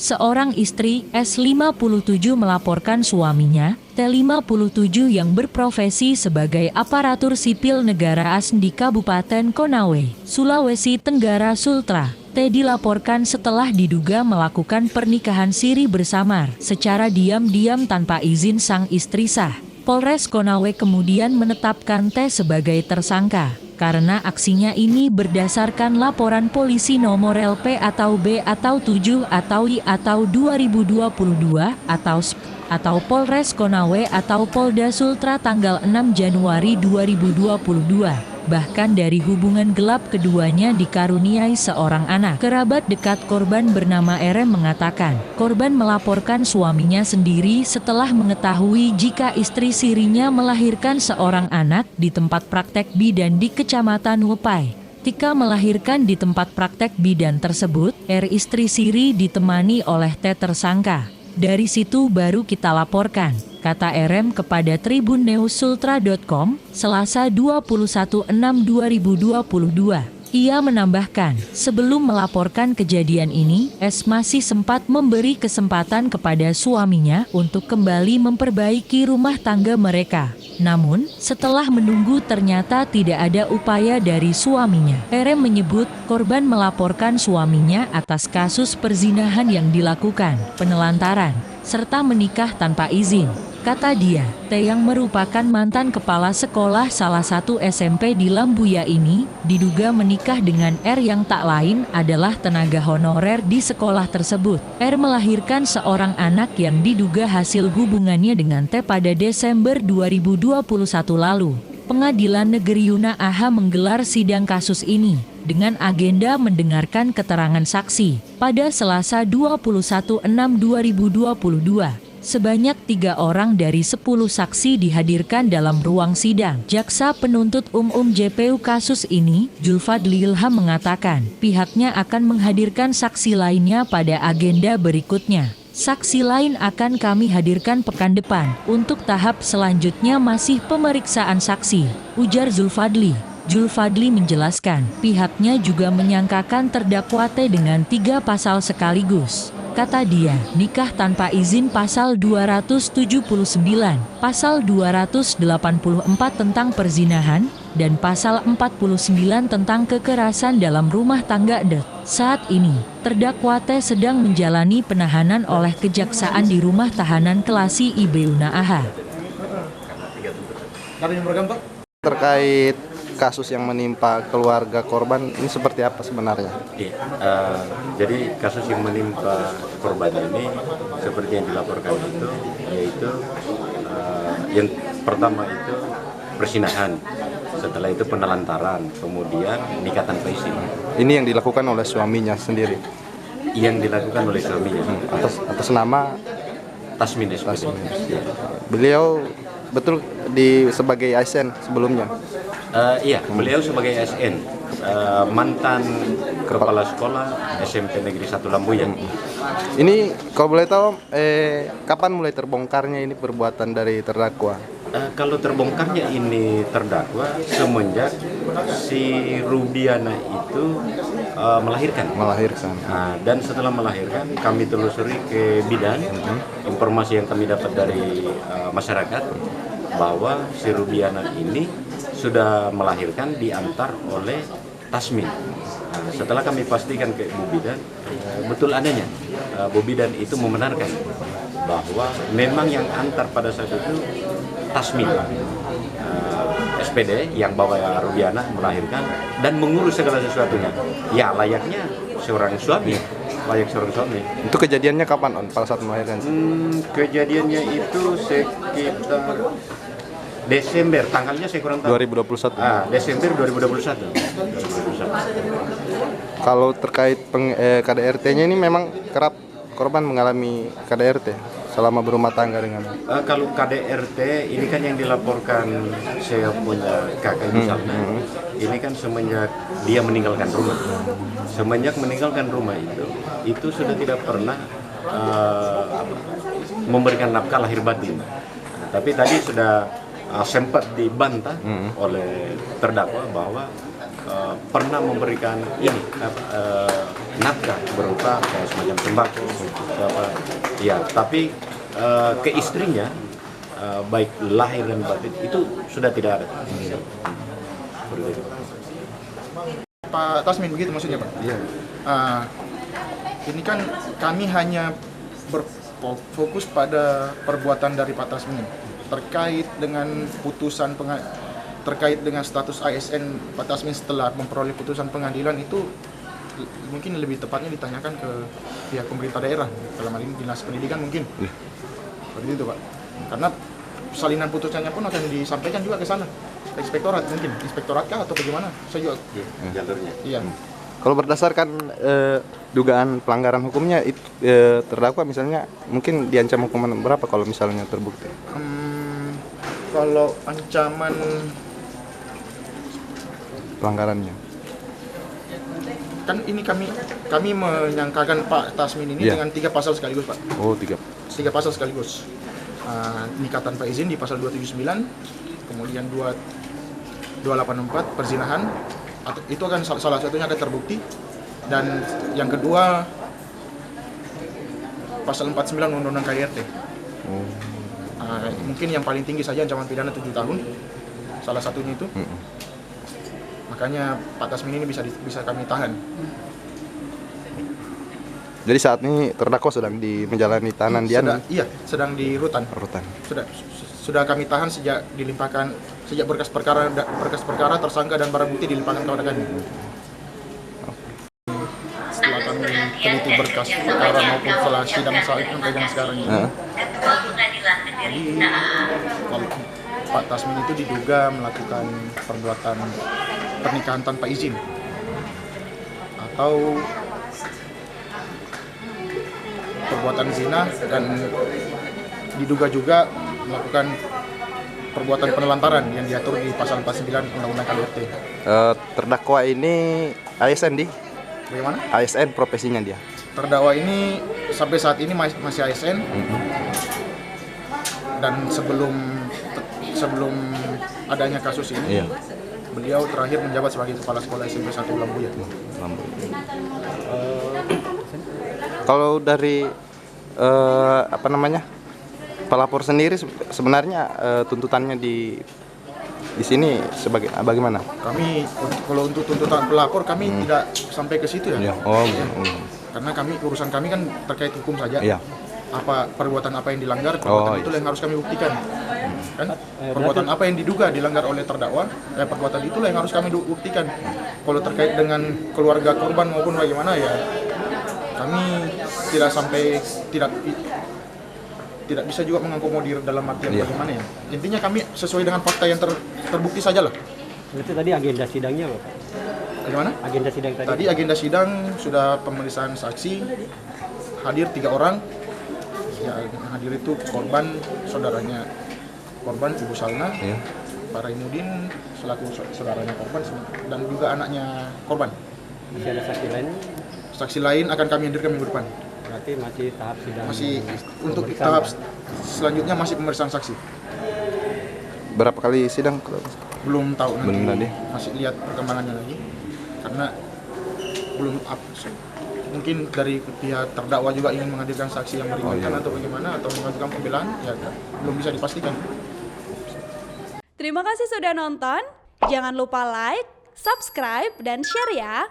seorang istri S57 melaporkan suaminya, T57 yang berprofesi sebagai aparatur sipil negara ASN di Kabupaten Konawe, Sulawesi Tenggara Sultra. T dilaporkan setelah diduga melakukan pernikahan siri bersama secara diam-diam tanpa izin sang istri sah. Polres Konawe kemudian menetapkan T sebagai tersangka, karena aksinya ini berdasarkan laporan polisi nomor LP atau B atau 7 atau I atau 2022 atau Polres Konawe atau Polda Sultra tanggal 6 Januari 2022. Bahkan dari hubungan gelap keduanya dikaruniai seorang anak. Kerabat dekat korban bernama RM mengatakan, korban melaporkan suaminya sendiri setelah mengetahui jika istri sirinya melahirkan seorang anak di tempat praktek bidan di Kecamatan Wepai. Ketika melahirkan di tempat praktek bidan tersebut, R istri siri ditemani oleh T tersangka. Dari situ baru kita laporkan, kata RM kepada tribunnews.sultra.com, Selasa 21/6/2022. Ia menambahkan, sebelum melaporkan kejadian ini, S masih sempat memberi kesempatan kepada suaminya untuk kembali memperbaiki rumah tangga mereka. Namun, setelah menunggu ternyata tidak ada upaya dari suaminya. RM menyebut, korban melaporkan suaminya atas kasus perzinahan yang dilakukan, penelantaran, serta menikah tanpa izin. Kata dia, T yang merupakan mantan kepala sekolah salah satu SMP di Lambuya ini, diduga menikah dengan R yang tak lain adalah tenaga honorer di sekolah tersebut. R melahirkan seorang anak yang diduga hasil hubungannya dengan T pada Desember 2021 lalu. Pengadilan Negeri Yuna AH menggelar sidang kasus ini, dengan agenda mendengarkan keterangan saksi. Pada Selasa 21/6/2022, sebanyak 3 orang dari 10 saksi dihadirkan dalam ruang sidang. Jaksa penuntut umum JPU kasus ini, Julfadli Ilham mengatakan, pihaknya akan menghadirkan saksi lainnya pada agenda berikutnya. Saksi lain akan kami hadirkan pekan depan. Untuk tahap selanjutnya masih pemeriksaan saksi, ujar Julfadli. Julfadli menjelaskan, pihaknya juga menyangkakan terdakwa T dengan 3 pasal sekaligus. Kata dia, nikah tanpa izin pasal 279, pasal 284 tentang perzinahan, dan pasal 49 tentang kekerasan dalam rumah tangga. Saat ini, terdakwa T sedang menjalani penahanan oleh Kejaksaan di Rumah Tahanan Kelasi Yuna AH. Terkait kasus yang menimpa keluarga korban ini seperti apa sebenarnya? Jadi kasus yang menimpa korban ini seperti yang dilaporkan itu, yaitu yang pertama itu perzinahan, setelah itu penelantaran, kemudian nikah tanpa izin. Ini yang dilakukan oleh suaminya sendiri? Yang dilakukan oleh suaminya. Atas nama Tasmin SPD. Beliau betul sebagai ASN sebelumnya? Iya, beliau sebagai ASN, mantan kepala sekolah SMP Negeri 1 Lambuya. Ini kalau boleh tahu, kapan mulai terbongkarnya ini perbuatan dari terdakwa? Kalau terbongkarnya ini terdakwa semenjak si Rubiana itu melahirkan. Dan setelah melahirkan, kami telusuri ke bidan. Informasi yang kami dapat dari masyarakat bahwa si Rubiana ini sudah melahirkan diantar oleh Tasmin. Setelah kami pastikan ke Bu Bidan, betul adanya. Bu Bidan itu membenarkan bahwa memang yang antar pada saat itu Tasmin, SPD yang bawa Rubiana melahirkan dan mengurus segala sesuatunya. Ya layaknya seorang suami. Itu kejadiannya kapan, On? Pada saat melahirkan? Kejadiannya itu sekitar Desember, tanggalnya saya kurang tahu. 2021. Desember 2021. Kalau terkait KDRT-nya ini memang kerap korban mengalami KDRT selama berumah tangga dengan. Kalau KDRT ini kan yang dilaporkan saya punya kakak misalnya. Ini kan semenjak dia meninggalkan rumah. Semenjak meninggalkan rumah itu sudah tidak pernah memberikan nafkah lahir batin. Tapi tadi sudah sempat dibantah oleh terdakwa bahwa pernah memberikan nafkah berupa kayak semacam sembako, apa, ya. Tapi ke istrinya baik lahir dan batin itu sudah tidak ada. Seperti itu. Pak Tasmin begitu maksudnya Pak? Iya. Ini kan kami hanya berfokus pada perbuatan dari Pak Tasmin terkait dengan terkait dengan status ASN Pak Tasmin setelah memperoleh putusan pengadilan itu mungkin lebih tepatnya ditanyakan ke pihak pemerintah daerah, dalam hal ini dinas pendidikan mungkin. Seperti itu Pak. Karena salinan putusannya pun akan disampaikan juga ke sana, ke inspektorat mungkin, inspektorat kah atau bagaimana? Saya juga Jalurnya. iya. Kalau berdasarkan dugaan pelanggaran hukumnya, terdakwa misalnya mungkin diancam hukuman berapa kalau misalnya terbukti? Kalau ancaman Pelanggarannya. kan ini kami menyangkakan Pak Tasmin ini dengan 3 pasal sekaligus Pak. Oh, 3. 3 pasal sekaligus. Nikah tanpa izin di pasal 279, kemudian 284 perzinahan, itu kan salah satunya akan terbukti, dan yang kedua pasal 49 Undang-Undang KDRT. Mungkin yang paling tinggi saja ancaman pidana 7 tahun, salah satunya itu. Makanya Pak Tasmin ini bisa kami tahan. Jadi saat ini terdakwa sedang menjalani tahanan di mana? Iya, sedang di rutan. Sudah kami tahan sejak berkas perkara tersangka dan barang bukti dilimpahkan kepada kami. Setelah kami teliti berkas perkara maupun setelah sidang sampai dengan sekarang ini. Jadi kalau Pak Tasmin itu diduga melakukan perbuatan pernikahan tanpa izin atau perbuatan zina, dan diduga juga melakukan perbuatan penelantaran yang diatur di pasal 49 Undang-Undang KDRT. Terdakwa ini ASN Bagaimana? ASN profesinya dia. Terdakwa ini sampai saat ini masih ASN, dan sebelum adanya kasus ini, beliau terakhir menjabat sebagai kepala sekolah SMP 1 Lambuya. Kalau dari pelapor sendiri sebenarnya tuntutannya di sini sebagai bagaimana? Kami kalau untuk tuntutan pelapor kami tidak sampai ke situ ya. Karena urusan kami kan terkait hukum saja. Perbuatan apa yang dilanggar, perbuatan itulah yang harus kami buktikan. Kan perbuatan apa yang diduga dilanggar oleh terdakwa, perbuatan itulah yang harus kami buktikan. Kalau terkait dengan keluarga korban maupun bagaimana, ya kami tidak bisa juga mengakomodir dalam artian bagaimana ya. Intinya kami sesuai dengan fakta yang terbukti saja lah. Itu tadi agenda sidangnya Pak? Bagaimana? Agenda sidang tadi? Tadi agenda sidang sudah pemeriksaan saksi, hadir 3 orang. Ya, yang hadir itu korban, saudaranya korban, Ibu Salna, Pak Raimudin selaku saudaranya korban, dan juga anaknya korban. Masih ada saksi lain? Saksi lain akan kami hadirkan minggu depan. Berarti masih tahap sidang? Masih untuk tahap selanjutnya masih pemeriksaan saksi. Berapa kali sidang? Belum tahu nanti. Nanti. Masih lihat perkembangannya lagi. Karena belum mungkin dari pihak terdakwa juga ingin menghadirkan saksi yang meringankan atau bagaimana, atau mengajukan pembelaan, ya belum bisa dipastikan. Terima kasih sudah nonton. Jangan lupa like, subscribe, dan share ya.